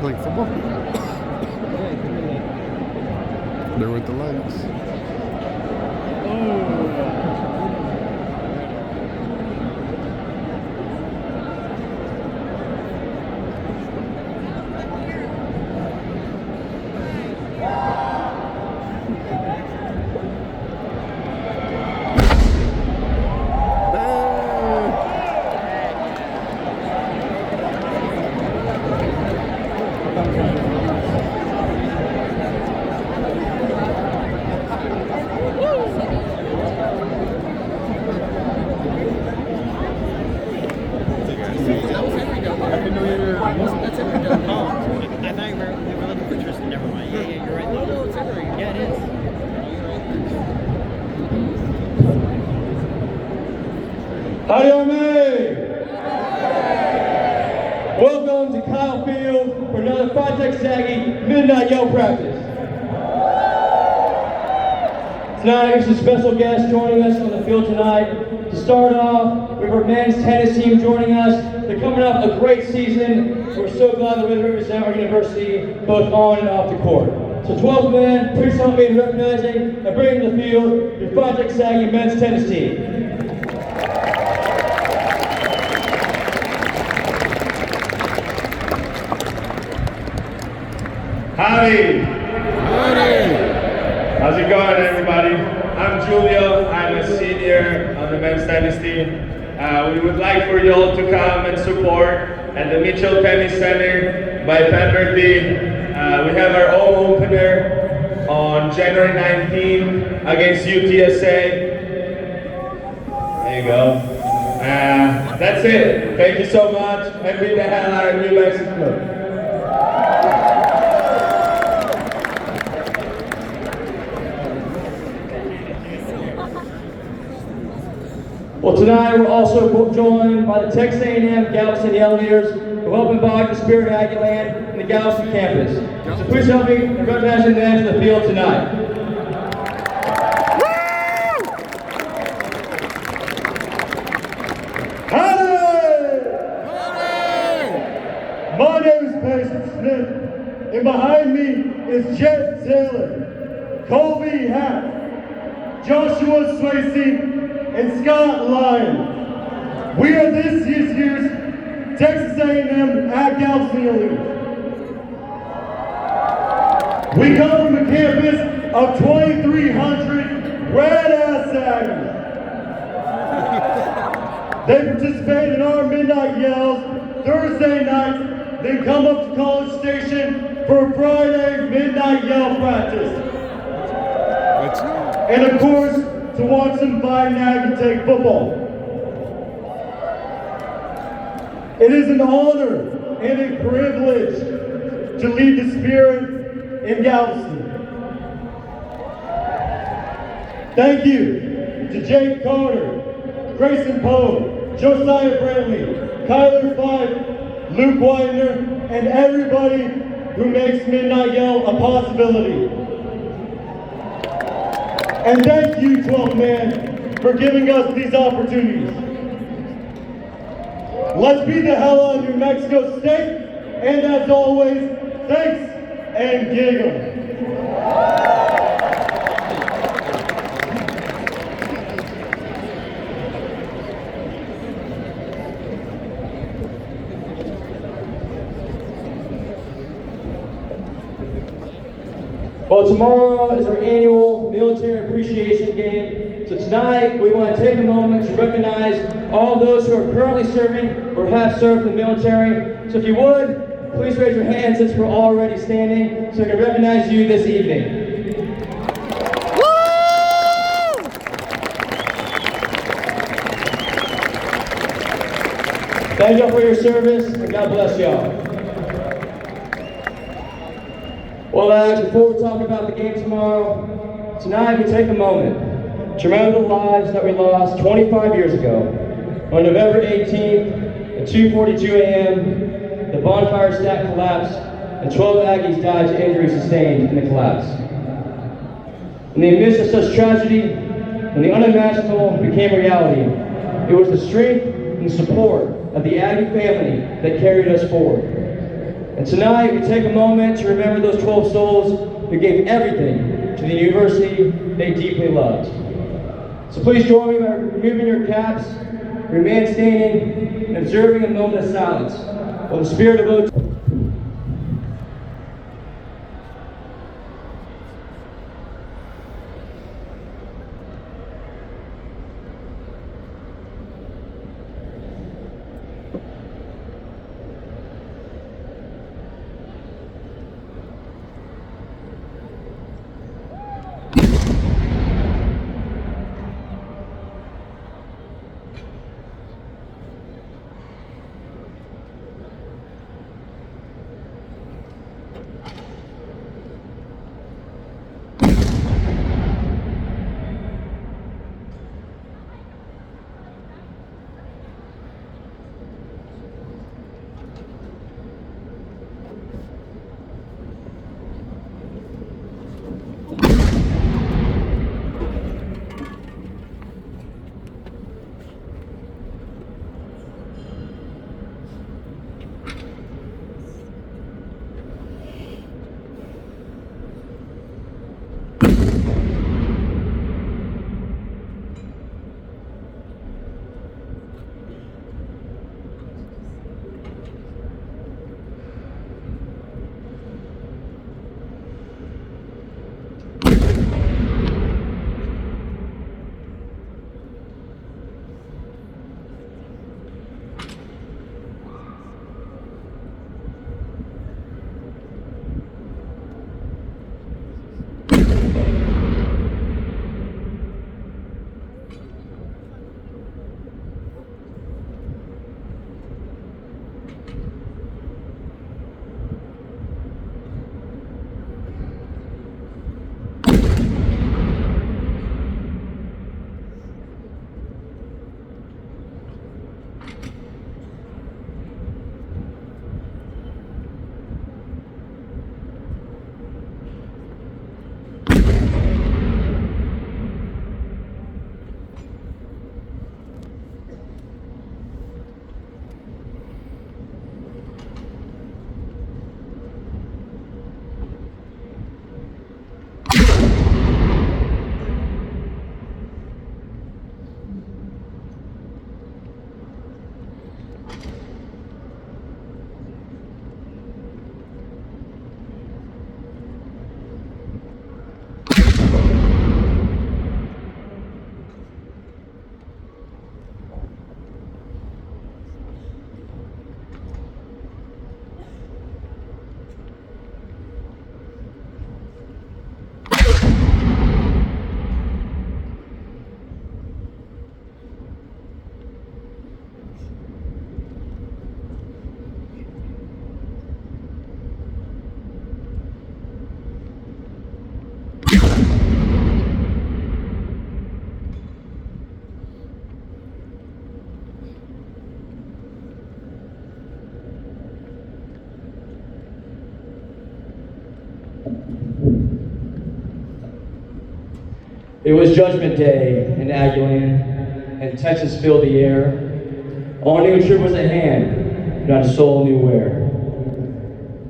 playing football? There with the lights. Howdy, welcome to Kyle Field for another Project Saggy Midnight Yell practice. Tonight, there's a special guest joining us on the field tonight. To start off, we have our men's tennis team joining us. They're coming off a great season. We're so glad that we represent our university both on and off the court. So 12 men, please help me in recognizing and bringing to the field your Project Saggy men's tennis team. Howdy! Howdy! How's it going, everybody? I'm Julio. I'm a senior on the men's tennis team. We would like for you all to come and support at the Mitchell Tennis Center by Pemberton. We have our own opener on January 19th against UTSA. There you go. That's it. Thank you so much. And beat the hell out of New Mexico. Well, tonight we're also joined by the Texas A&M Galveston Yellow-Leaders who help embody the spirit of Aggieland in the Galveston campus. So please help me in recognizing them to the field tonight. My name is Patrick Smith, and behind me is Jet Taylor, Colby Hack, Joshua Swayze, and Scott Lyon. We are this year's Texas A&M at Galveston Yellow-Leaders. We come from a campus of 2,300 red-ass Aggies. They participate in our midnight yells Thursday nights, then come up to College Station for a Friday midnight yell practice. And of course, to watch them fight Aggie take football. It is an honor and a privilege to lead the spirit in Galveston. Thank you to Jake Carter, Grayson Poe, Josiah Brantley, Kyler Fife, Luke Widener, and everybody who makes Midnight Yell a possibility. And thank you, 12 men, for giving us these opportunities. Let's beat the hell out of New Mexico State, and as always, thanks and giggle. Well, tomorrow is our annual Military Appreciation Game. So tonight, we want to take a moment to recognize all those who are currently serving or have served in the military. So if you would, please raise your hand since we're already standing so we can recognize you this evening. Thank y'all for your service, and God bless y'all. Well, before we talk about the game tomorrow, tonight we take a moment to remember the lives that we lost 25 years ago. On November 18th at 2:42 a.m., the bonfire stack collapsed and 12 Aggies died to injuries sustained in the collapse. In the midst of such tragedy, when the unimaginable became reality, it was the strength and support of the Aggie family that carried us forward. And tonight, we take a moment to remember those 12 souls who gave everything to the university they deeply loved. So please join me by removing your caps, remain standing, and observing a moment of silence while the spirit of O2. It was Judgment Day in Aggieland, and Texas filled the air. All knew a trip was at hand, not a soul knew where.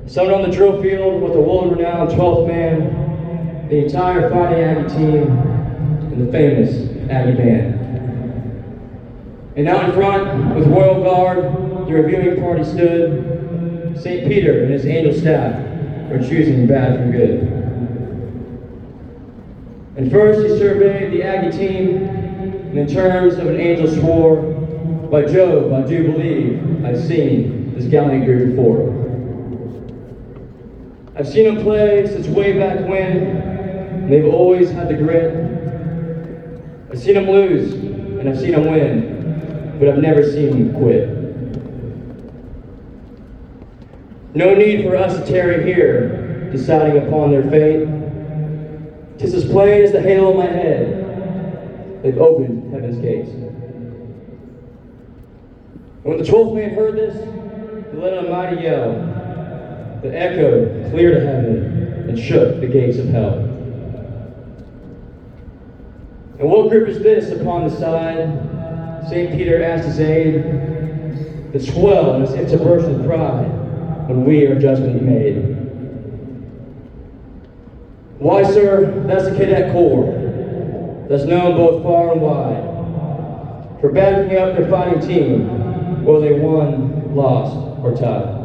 Summoned on the drill field with the world-renowned 12th man, the entire Fighting Aggie team, and the famous Aggie Band. And out in front, with Royal Guard, the reviewing party stood. St. Peter and his angel staff were choosing bad from good. And first he surveyed the Aggie team, and in terms of an angel swore, by Jove, I do believe I've seen this gallant group before. I've seen them play since way back when, and they've always had the grit. I've seen them lose, and I've seen them win, but I've never seen them quit. No need for us to tarry here, deciding upon their fate. 'Tis as plain as the halo on my head, they've opened heaven's gates. And when the 12th man heard this, he let out a mighty yell that echoed clear to heaven and shook the gates of hell. And what group is this upon the side? St. Peter asked his aid, that swell in its into burst with pride, when we are judgment made. Why, sir? That's the Cadet Corps that's known both far and wide for backing up their fighting team, whether they won, lost, or tied.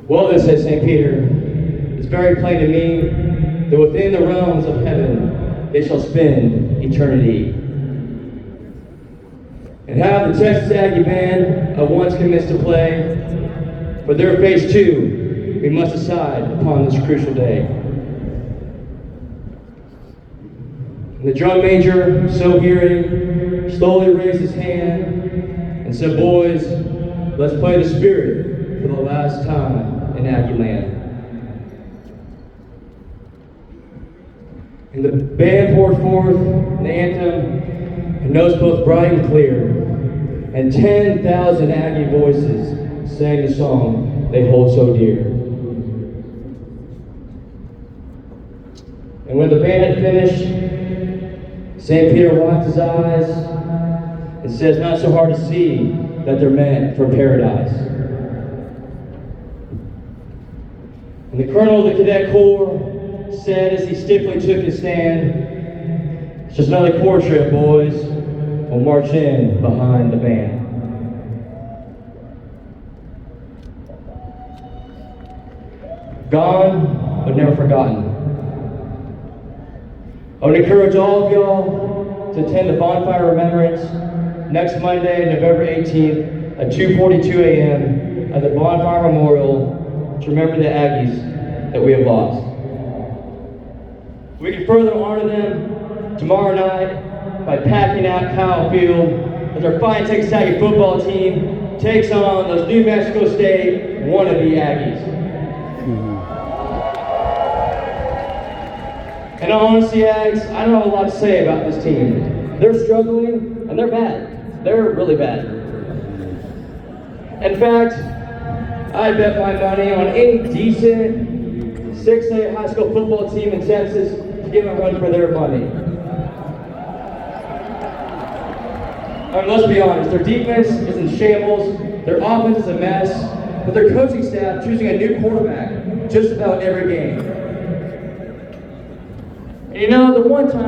Well, this says St. Peter, it's very plain to me that within the realms of heaven they shall spend eternity. And how the Texas Aggie band once commenced to play, for their phase two, we must decide upon this crucial day. And the drum major, so hearing, slowly raised his hand and said, "Boys, let's play the Spirit for the last time in Aggie land." And the band poured forth the anthem, and notes both bright and clear, and 10,000 Aggie voices sang the song they hold so dear. And when the band had finished, St. Peter wiped his eyes and says, "Not so hard to see that they're meant for paradise." And the colonel of the Cadet Corps said as he stiffly took his stand, "It's just another corps trip, boys. We'll march in behind the band." Gone, but never forgotten. I would encourage all of y'all to attend the Bonfire Remembrance next Monday, November 18th at 2:42 a.m. at the Bonfire Memorial to remember the Aggies that we have lost. We can further honor them tomorrow night by packing out Kyle Field as our fine Texas Aggie football team takes on those New Mexico State wannabe Aggies. And honestly, Ags, I don't have a lot to say about this team. They're struggling, and they're bad. They're really bad. In fact, I bet my money on any decent 6A high school football team in Texas to give a run for their money. I mean, let's be honest, their defense is in shambles, their offense is a mess, but their coaching staff choosing a new quarterback just about every game. And you know, the one time